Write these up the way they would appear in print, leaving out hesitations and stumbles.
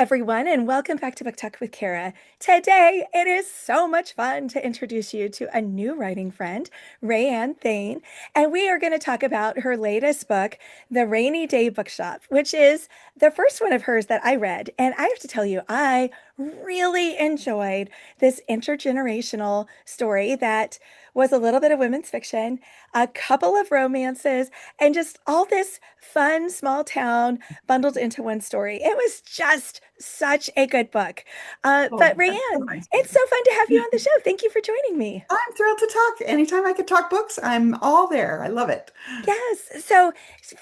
everyone, and welcome back to Book Talk with Cara. Today, it is so much fun to introduce you to a new writing friend, RaeAnne Thayne, and we are going to talk about her latest book, The Rainy Day Bookshop, which is the first one of hers that I read. And I have to tell you, I really enjoyed this intergenerational story that was a little bit of women's fiction, a couple of romances, and just all this fun small town bundled into one story. It was just such a good book. But Oh, that's so RaeAnne, nice to it's hear. so fun to have you on the show. Thank you for joining me. I'm thrilled to talk. Anytime I could talk books, I'm all there. I love it. Yes. So,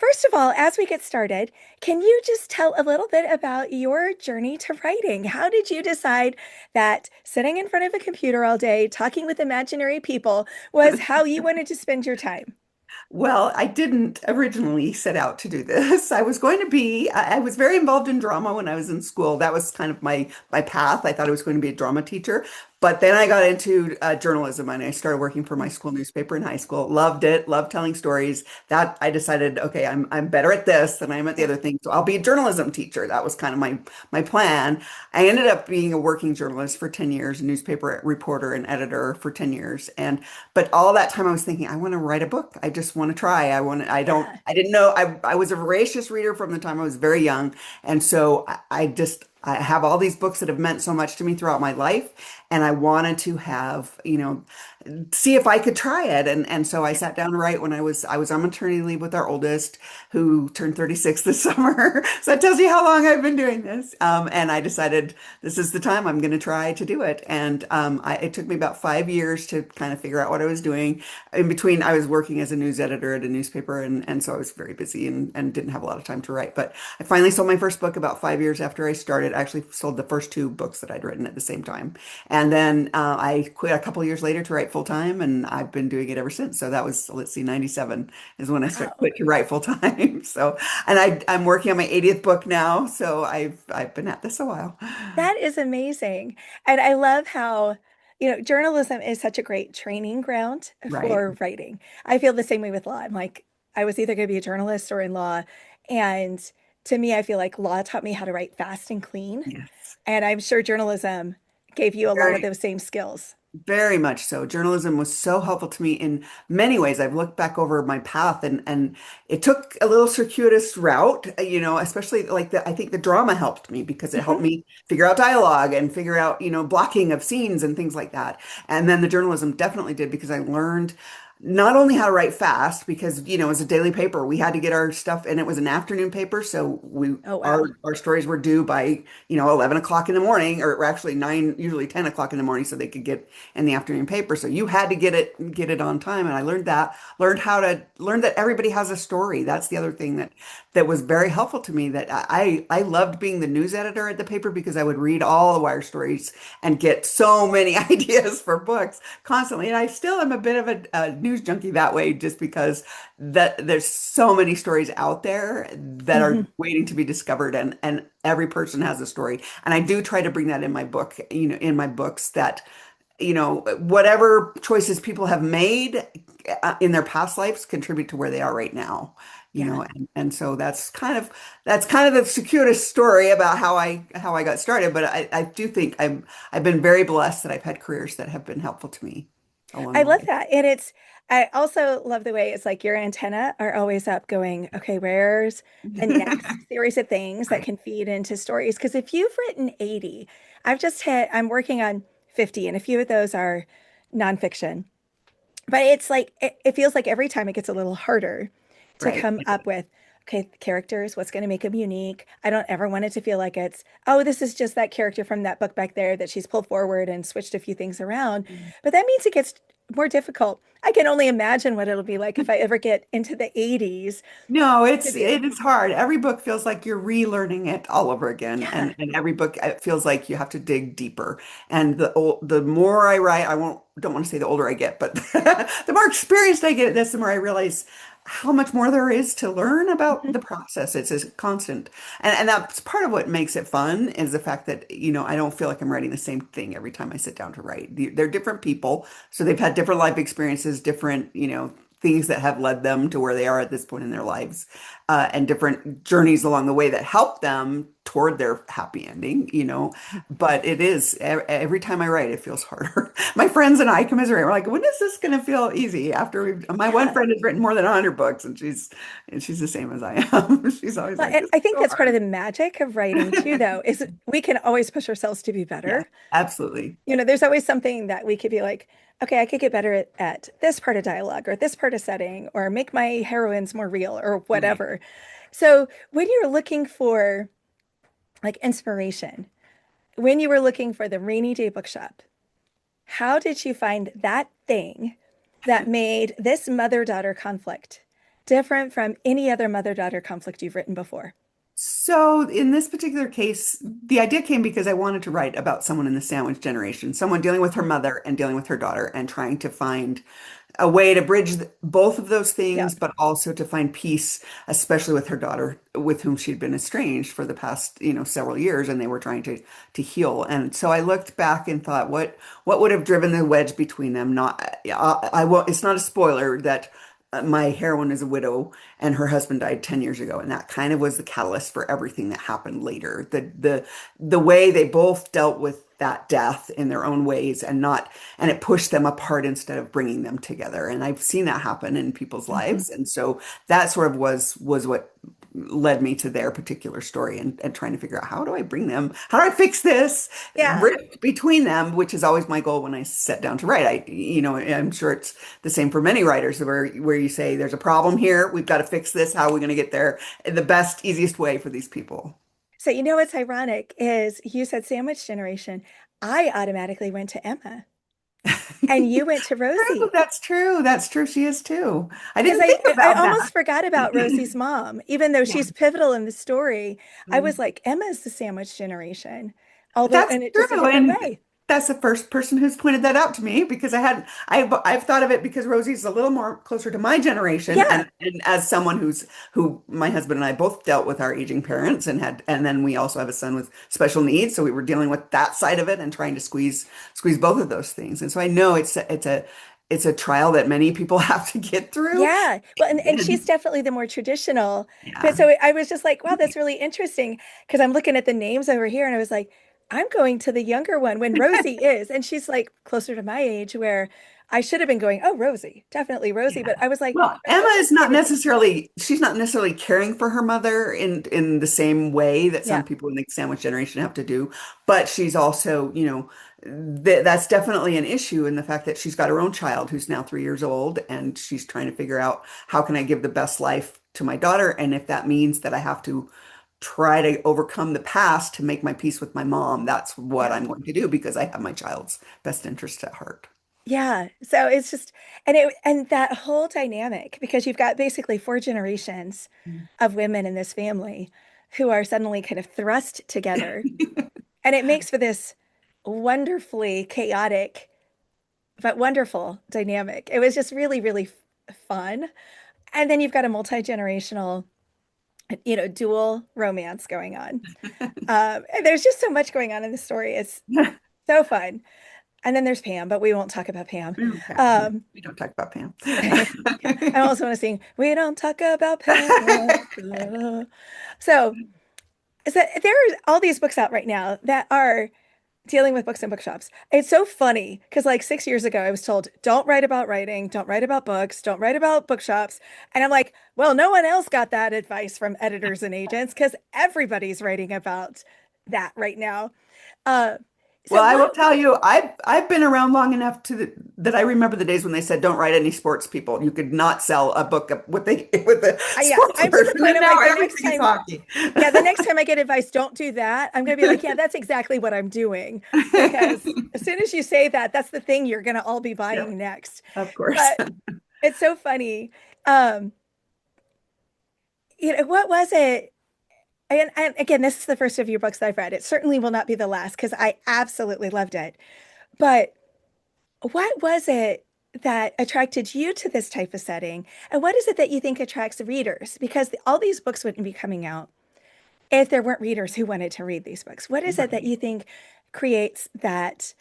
first of all, as we get started, can you just tell a little bit about your journey to writing? How did you decide that sitting in front of a computer all day, talking with imaginary people, was how you wanted to spend your time? Well, I didn't originally set out to do this. I was going to be, I was very involved in drama when I was in school. That was kind of my path. I thought I was going to be a drama teacher. But then I got into journalism and I started working for my school newspaper in high school. Loved it, loved telling stories. That I decided, okay, I'm better at this than I am at the Yeah. other things. So I'll be a journalism teacher. That was kind of my plan. I ended up being a working journalist for 10 years, a newspaper reporter and editor for 10 years. But all that time I was thinking, I want to write a book. I just want to try. Yeah. I didn't know. I was a voracious reader from the time I was very young. And so I have all these books that have meant so much to me throughout my life. And I wanted to have, see if I could try it. And so I sat down to write when I was on maternity leave with our oldest, who turned 36 this summer. So that tells you how long I've been doing this. And I decided this is the time I'm going to try to do it. And it took me about 5 years to kind of figure out what I was doing. In between, I was working as a news editor at a newspaper, and so I was very busy and didn't have a lot of time to write. But I finally sold my first book about 5 years after I started. I actually sold the first two books that I'd written at the same time. And then I quit a couple years later to write full time, and I've been doing it ever since. So that was, let's see, 97 is when I started Wow. quit to write full time. So, and I'm working on my 80th book now. So I've been at this a while. That is amazing. And I love how, journalism is such a great training ground Right. for writing. I feel the same way with law. I'm like, I was either going to be a journalist or in law. And to me, I feel like law taught me how to write fast and clean. Yes. And I'm sure journalism gave you a lot of Very, those same skills. very much so. Journalism was so helpful to me in many ways. I've looked back over my path and it took a little circuitous route, especially like I think the drama helped me because it helped Mhm. me figure out dialogue and figure out, blocking of scenes and things like that. And then the journalism definitely did because I learned not only how to write fast because, as a daily paper, we had to get our stuff and it was an afternoon paper. So Oh, our, wow. our stories were due by, 11 o'clock in the morning or actually nine, usually 10 o'clock in the morning so they could get in the afternoon paper. So you had to get it on time. And I learned that, learn that everybody has a story. That's the other thing that was very helpful to me that I loved being the news editor at the paper because I would read all the wire stories and get so many ideas for books constantly. And I still am a bit of a news junkie that way just because there's so many stories out there that are Mhm. waiting to be discovered and every person has a story. And I do try to bring that in my book, in my books that whatever choices people have made in their past lives contribute to where they are right now, Yeah. and so that's kind of the circuitous story about how I got started. But I do think I've been very blessed that I've had careers that have been helpful to me along I the love way. that. And I also love the way it's like your antenna are always up going, okay, where's the next series of things that Right. can feed into stories? Because if you've written 80, I'm working on 50, and a few of those are nonfiction. But it's like, it feels like every time it gets a little harder to Right. come up with, okay, characters, what's going to make them unique. I don't ever want it to feel like it's, oh, this is just that character from that book back there that she's pulled forward and switched a few things around. But that means it gets more difficult. I can only imagine what it'll be like if I ever get into the 80s No, to be, it is hard. Every book feels like you're relearning it all over again, yeah. and every book it feels like you have to dig deeper. And the more I write, I won't don't want to say the older I get, but the more experienced I get at this, the more I realize how much more there is to learn about Mhm. the process. It's a constant, and that's part of what makes it fun is the fact that I don't feel like I'm writing the same thing every time I sit down to write. They're different people, so they've had different life experiences, different things that have led them to where they are at this point in their lives, and different journeys along the way that help them toward their happy ending, you know. But it is every time I write, it feels harder. My friends and I commiserate. We're like, when is this going to feel easy? After my one Yeah. friend has written more than 100 books, and she's the same as I am. She's always Well, like, and this is I think so that's part of hard. the magic of writing too, though, is we can always push ourselves to be Yeah, better. absolutely. There's always something that we could be like, okay, I could get better at this part of dialogue or this part of setting or make my heroines more real or Right. whatever. So when you're looking for like inspiration, when you were looking for the Rainy Day Bookshop, how did you find that thing that made this mother-daughter conflict different from any other mother-daughter conflict you've written before? So in this particular case, the idea came because I wanted to write about someone in the sandwich generation, someone dealing with her mother and dealing with her daughter and trying to find a way to bridge both of those things, Yep. but also to find peace, especially with her daughter, with whom she'd been estranged for the past, several years, and they were trying to heal. And so I looked back and thought, what would have driven the wedge between them? Not, I won't. It's not a spoiler that my heroine is a widow and her husband died 10 years ago, and that kind of was the catalyst for everything that happened later. The way they both dealt with that death in their own ways, and it pushed them apart instead of bringing them together. And I've seen that happen in people's Mhm. lives. And so that sort of was what led me to their particular story, and trying to figure out, how do I fix this Yeah. rift between them, which is always my goal when I sit down to write. I'm sure it's the same for many writers, where you say there's a problem here, we've got to fix this, how are we going to get there the best, easiest way for these people. So what's ironic is you said sandwich generation. I automatically went to Emma and you went to True, Rosie. that's true. That's true. She is too. I Because didn't think I about almost that. forgot about Rosie's mom, even though Yeah. she's pivotal in the story. I was Mm. like, Emma's the sandwich generation, although, That's and it just a true. different And way. that's the first person who's pointed that out to me, because I've thought of it because Rosie's a little more closer to my generation, Yeah. and as someone who my husband and I both dealt with our aging parents, and then we also have a son with special needs, so we were dealing with that side of it and trying to squeeze both of those things. And so I know it's a trial that many people have to get through. Yeah. Well, and she's And definitely the more traditional. But yeah. so I was just like, wow, that's really interesting because I'm looking at the names over here and I was like, I'm going to the younger one when Rosie is. And she's like closer to my age where I should have been going, oh, Rosie, definitely Rosie. Yeah. But I was like, Well, oh, Emma is not maybe. necessarily, she's not necessarily caring for her mother in the same way that some Yeah. people in the sandwich generation have to do, but she's also, that's definitely an issue in the fact that she's got her own child who's now 3 years old, and she's trying to figure out, how can I give the best life to my daughter? And if that means that I have to try to overcome the past to make my peace with my mom, that's what Yeah. I'm going to do, because I have my child's best interest at heart. Yeah. So it's just, and that whole dynamic, because you've got basically four generations of women in this family who are suddenly kind of thrust together. And it makes for this wonderfully chaotic, but wonderful dynamic. It was just really, really fun. And then you've got a multi-generational, dual romance going on. And there's just so much going on in the story. It's so fun. And then there's Pam, but we won't talk about Pam. Okay. Um, We don't talk about Pam. yeah, I also want to sing, We Don't Talk About Pam. So, so there are all these books out right now that are dealing with books and bookshops. It's so funny because like 6 years ago, I was told, don't write about writing, don't write about books, don't write about bookshops. And I'm like, well, no one else got that advice from editors and agents because everybody's writing about that right now. Uh, so Well, I will what? tell you, I've been around long enough that I remember the days when they said, "Don't write any sports people." You could not sell a book with the Yeah, sports I'm to the version, point and of now like the next everything is time. hockey. Yeah, the next time I get advice, don't do that. I'm going to be like, yeah, that's exactly what I'm doing. Because as soon as you say that, that's the thing you're going to all be Yeah, buying next. of course. But it's so funny. Um, what was it? And again, this is the first of your books that I've read. It certainly will not be the last because I absolutely loved it. But what was it that attracted you to this type of setting? And what is it that you think attracts readers? Because all these books wouldn't be coming out if there weren't readers who wanted to read these books. What is it that Right. you think creates that,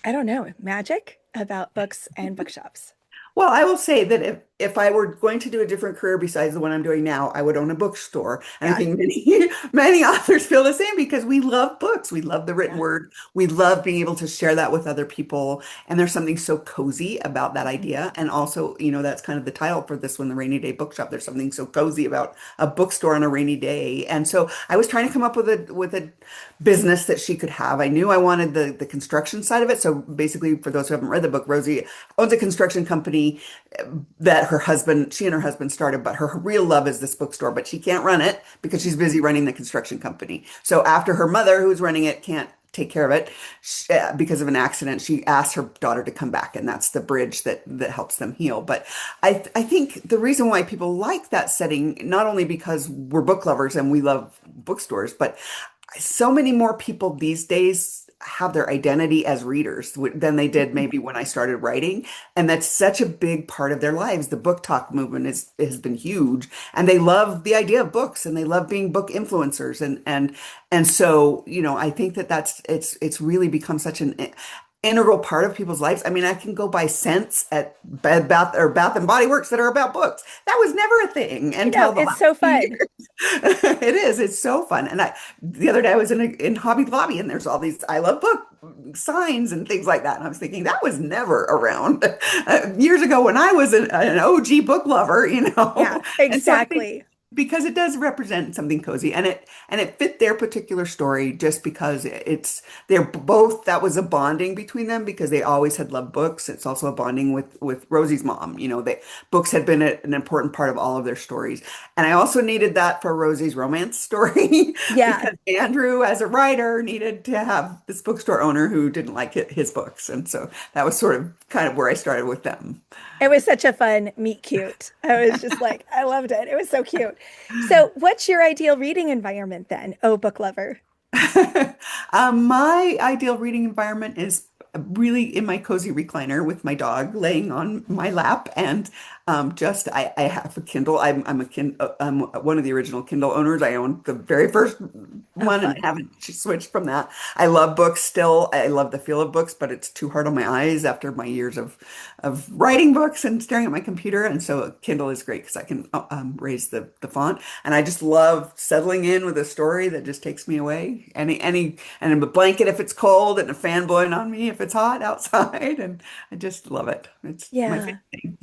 I don't know, magic about books and bookshops? Well, I will say that if I were going to do a different career besides the one I'm doing now, I would own a bookstore. And I Yeah. think many many authors feel the same because we love books. We love the written Yeah. word. We love being able to share that with other people. And there's something so cozy about that Mhm. idea. And also, that's kind of the title for this one, the Rainy Day Bookshop. There's something so cozy about a bookstore on a rainy day. And so I was trying to come up with a business that she could have. I knew I wanted the construction side of it. So basically, for those who haven't read the book, Rosie owns a construction company that she and her husband started, but her real love is this bookstore, but she can't run it because she's busy running the construction company. So after her mother, who's running it, can't take care of it because of an accident, she asked her daughter to come back, and that's the bridge that helps them heal. But I think the reason why people like that setting, not only because we're book lovers and we love bookstores, but so many more people these days have their identity as readers than they did Mhm. maybe when I started writing. And that's such a big part of their lives. The book talk movement has been huge, and they love the idea of books and they love being book influencers. And so, I think it's really become such an integral part of people's lives. I mean, I can go buy scents at Bath and Body Works that are about books. That was never a thing I know, until the it's last so few fun. years. It is. It's so fun. And the other day I was in Hobby Lobby, and there's all these I love book signs and things like that. And I was thinking that was never around years ago when I was an OG book lover, Yeah, And so I think exactly. because it does represent something cozy, and it fit their particular story just because they're both, that was a bonding between them because they always had loved books. It's also a bonding with Rosie's mom. Books had been an important part of all of their stories. And I also needed that for Rosie's romance story Yeah. because Andrew, as a writer, needed to have this bookstore owner who didn't like his books. And so that was sort of kind of where I started with them. It was such a fun meet cute. I was just like, I loved it. It was so cute. So, what's your ideal reading environment then? Oh, book lover. My ideal reading environment is really in my cozy recliner with my dog laying on my lap, and I have a Kindle. I'm one of the original Kindle owners. I owned the very first Oh, one and fun. haven't switched from that. I love books still. I love the feel of books, but it's too hard on my eyes after my years of writing books and staring at my computer. And so Kindle is great because I can raise the font. And I just love settling in with a story that just takes me away. And a blanket if it's cold, and a fan blowing on me if it's hot outside. And I just love it. It's my Yeah. favorite thing.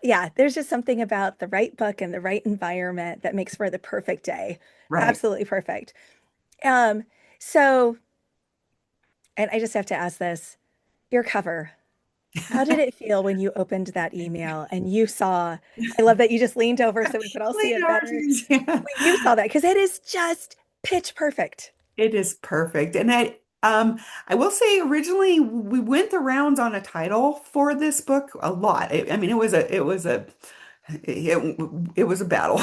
Yeah, there's just something about the right book and the right environment that makes for the perfect day. Right. Absolutely perfect. Um, so, and I just have to ask this, your cover. How did it feel when you opened that email and you saw, I love that you just leaned over so we could all see Late it better. hours, yeah. When you saw that, because it is just pitch perfect. It is perfect. And I will say originally we went the rounds on a title for this book a lot. I mean, it, it was a battle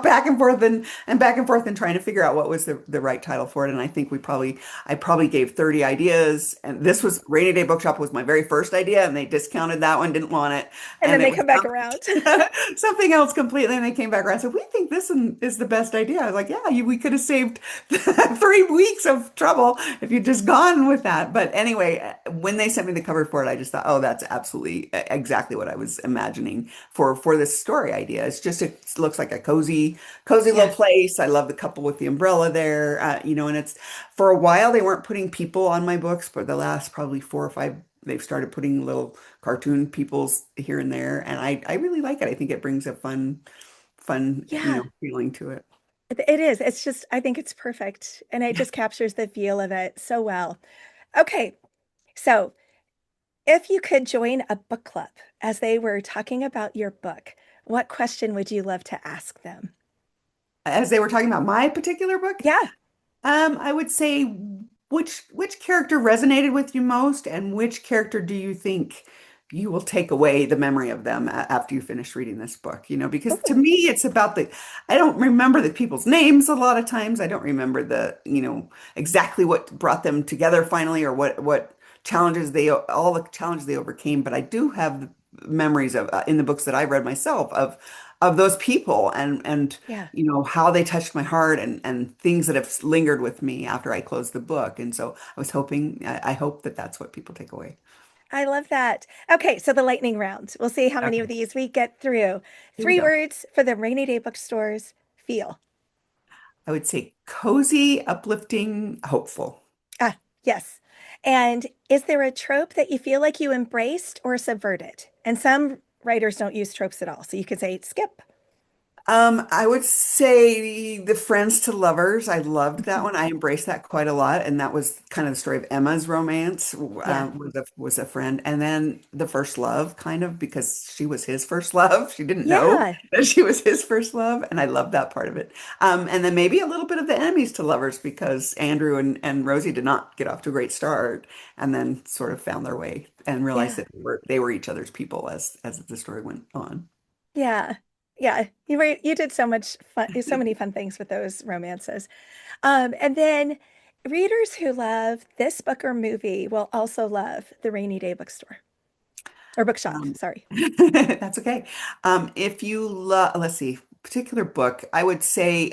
back and forth and back and forth and trying to figure out what was the right title for it. And I think I probably gave 30 ideas, and this was Rainy Day Bookshop was my very first idea, and they discounted that one, didn't want it. And then And it they was come back around. something else completely. And they came back around and said, we think this one is the best idea. I was like, yeah, we could have saved 3 weeks of trouble if you'd just gone with that. But anyway, when they sent me the cover for it, I just thought, oh, that's absolutely exactly what I was imagining for this story idea. It looks like a cozy Yeah. little place. I love the couple with the umbrella there, and it's for a while they weren't putting people on my books, but the last probably 4 or 5 they've started putting little cartoon peoples here and there, and I really like it. I think it brings a fun, Yeah, feeling to it. it is. It's just, I think it's perfect. And it just captures the feel of it so well. Okay. So if you could join a book club as they were talking about your book, what question would you love to ask them? As they were talking about my particular book, Yeah. I would say which character resonated with you most, and which character do you think you will take away the memory of them after you finish reading this book? Because to Oh, me, it's about I don't remember the people's names a lot of times. I don't remember exactly what brought them together finally, or what all the challenges they overcame. But I do have memories of in the books that I've read myself of those people, and yeah. how they touched my heart, and things that have lingered with me after I closed the book. And so I hope that that's what people take away. I love that. Okay, so the lightning round. We'll see how many of Okay, these we get through. here we Three go. words for the rainy day bookstores feel. I would say cozy, uplifting, hopeful. Ah, yes. And is there a trope that you feel like you embraced or subverted? And some writers don't use tropes at all. So you could say skip. I would say the Friends to Lovers. I loved that Mhm. one. I embraced that quite a lot, and that was kind of the story of Emma's romance Yeah. was a friend, and then the first love, kind of because she was his first love. She didn't know Yeah. that she was his first love, and I loved that part of it. And then maybe a little bit of the enemies to lovers because Andrew and Rosie did not get off to a great start, and then sort of found their way and realized Yeah. that they were each other's people as the story went on. Yeah. Yeah. You did so much fun, so many fun things with those romances. And then readers who love this book or movie will also love the Rainy Day bookstore or bookshop. Um, Sorry. that's okay. If you love, let's see, particular book, I would say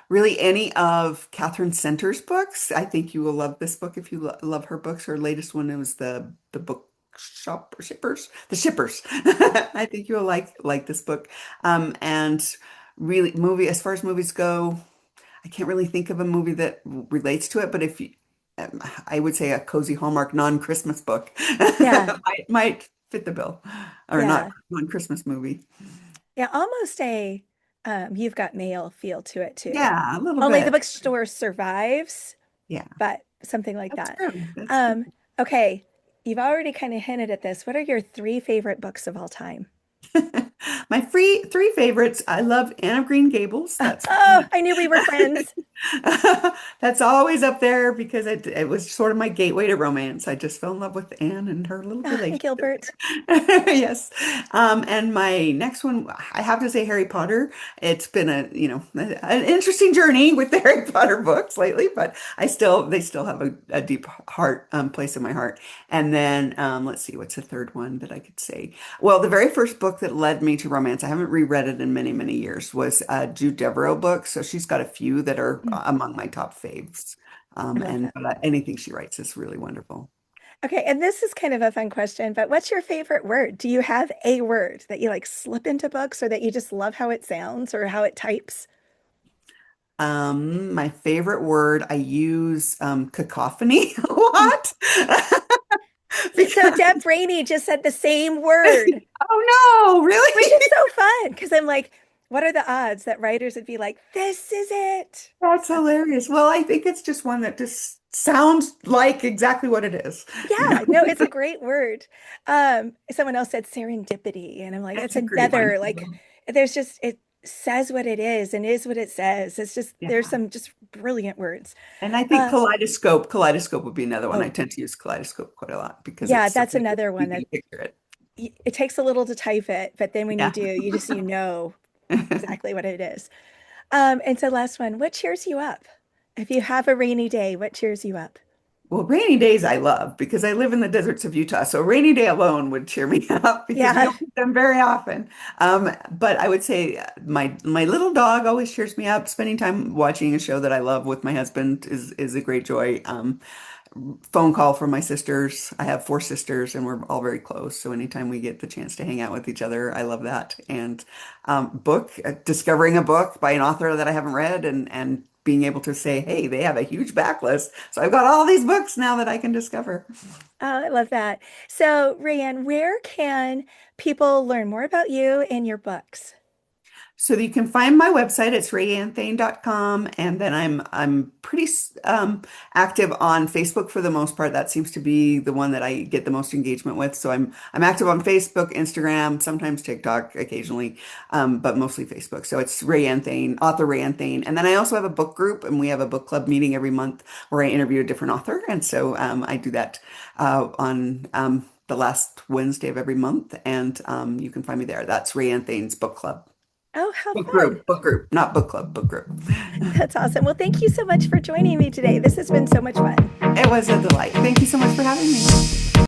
really any of Catherine Center's books. I think you will love this book if you lo love her books. Her latest one was the bookshop or shippers, the shippers. I think you'll like this book. And really, movie as far as movies go, I can't really think of a movie that relates to it. But if you, I would say a cozy Hallmark non-Christmas book Yeah. might fit the bill, or not Yeah. non-Christmas movie. Yeah. Almost a you've got mail feel to it too. Yeah, a little Only the bit. bookstore survives, Yeah, but something like that's that. true. That's true. Um, okay. You've already kind of hinted at this. What are your three favorite books of all time? My three favorites. I love Anne of Green Gables. That's Oh, I knew we were friends. that's always up there because it was sort of my gateway to romance. I just fell in love with Anne and her little Ah, relationship. Gilbert. Yes. And my next one, I have to say Harry Potter. It's been an interesting journey with the Harry Potter books lately, but they still have a deep heart, place in my heart. And then, let's see, what's the third one that I could say? Well, the very first book that led me to romance, I haven't reread it in many, many years, was a Jude Deveraux book. So she's got a few that are Mm, among my top faves. I love And that. anything she writes is really wonderful. Okay, and this is kind of a fun question, but what's your favorite word? Do you have a word that you like slip into books or that you just love how it sounds or how it types? My favorite word, I use cacophony a lot So because, Deb Raney just said the same word, oh no, which really? is so fun because I'm like, what are the odds that writers would be like, this is it? That's So, hilarious. Well, I think it's just one that just sounds like exactly what it is, you know? yeah, no, it's a great word. Someone else said serendipity, and I'm like, That's it's a great one. another like there's just it says what it is and is what it says. It's just there's Yeah. some just brilliant words. And I think Uh, kaleidoscope would be another one. I oh, tend to use kaleidoscope quite a lot because yeah, it's so that's another one easy that to picture it. it takes a little to type it, but then when you Yeah. do, you know exactly what it is. And so last one, what cheers you up? If you have a rainy day, what cheers you up? Well, rainy days I love because I live in the deserts of Utah. So a rainy day alone would cheer me up because we Yeah. don't get them very often. But I would say my little dog always cheers me up. Spending time watching a show that I love with my husband is a great joy. Phone call from my sisters. I have four sisters and we're all very close. So anytime we get the chance to hang out with each other, I love that. And discovering a book by an author that I haven't read and being able to say, hey, they have a huge backlist. So I've got all these books now that I can discover. Oh, I love that. So, Rayanne, where can people learn more about you and your books? So you can find my website. It's raeanthane.com. And then I'm pretty active on Facebook for the most part. That seems to be the one that I get the most engagement with. So I'm active on Facebook, Instagram, sometimes TikTok occasionally, but mostly Facebook. So it's RaeAnne Thayne, author RaeAnne Thayne. And then I also have a book group and we have a book club meeting every month where I interview a different author. And so I do that on the last Wednesday of every month. And you can find me there. That's RaeAnne Thane's book club. Oh, how fun. Book group, not book club, book group. That's awesome. Well, thank you so much for joining me today. This has been so much fun. It was a delight. Thank you so much for having me.